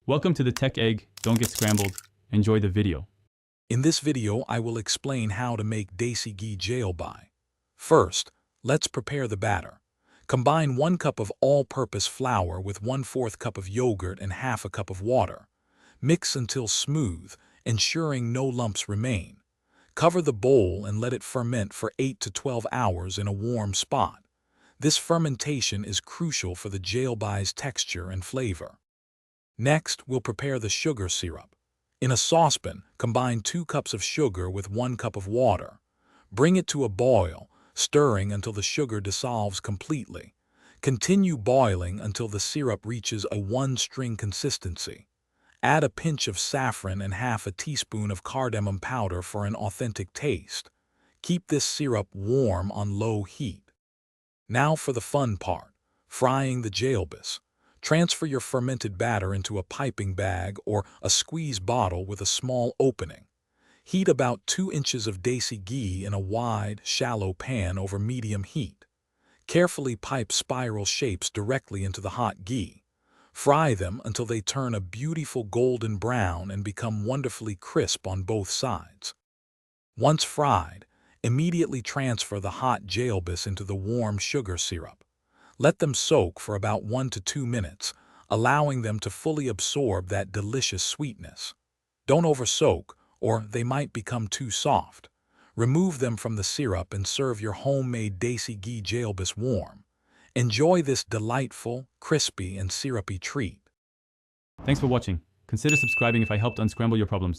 Welcome to the Tech Egg. Don't get scrambled. Enjoy the video. In this video, I will explain how to make Desi Ghee Jalebi. First, let's prepare the batter. Combine 1 cup of all-purpose flour with 1/4 cup of yogurt and half a cup of water. Mix until smooth, ensuring no lumps remain. Cover the bowl and let it ferment for 8 to 12 hours in a warm spot. This fermentation is crucial for the jalebi's texture and flavor. Next, we'll prepare the sugar syrup. In a saucepan, combine 2 cups of sugar with 1 cup of water. Bring it to a boil, stirring until the sugar dissolves completely. Continue boiling until the syrup reaches a 1-string consistency. Add a pinch of saffron and half a teaspoon of cardamom powder for an authentic taste. Keep this syrup warm on low heat. Now for the fun part, frying the jalebis. Transfer your fermented batter into a piping bag or a squeeze bottle with a small opening. Heat about 2 inches of Desi ghee in a wide, shallow pan over medium heat. Carefully pipe spiral shapes directly into the hot ghee. Fry them until they turn a beautiful golden brown and become wonderfully crisp on both sides. Once fried, immediately transfer the hot jalebis into the warm sugar syrup. Let them soak for about 1 to 2 minutes, allowing them to fully absorb that delicious sweetness. Don't over-soak, or they might become too soft. Remove them from the syrup and serve your homemade Desi Ghee Jalebis warm. Enjoy this delightful, crispy, and syrupy treat. Thanks for watching. Consider subscribing if I helped unscramble your problems.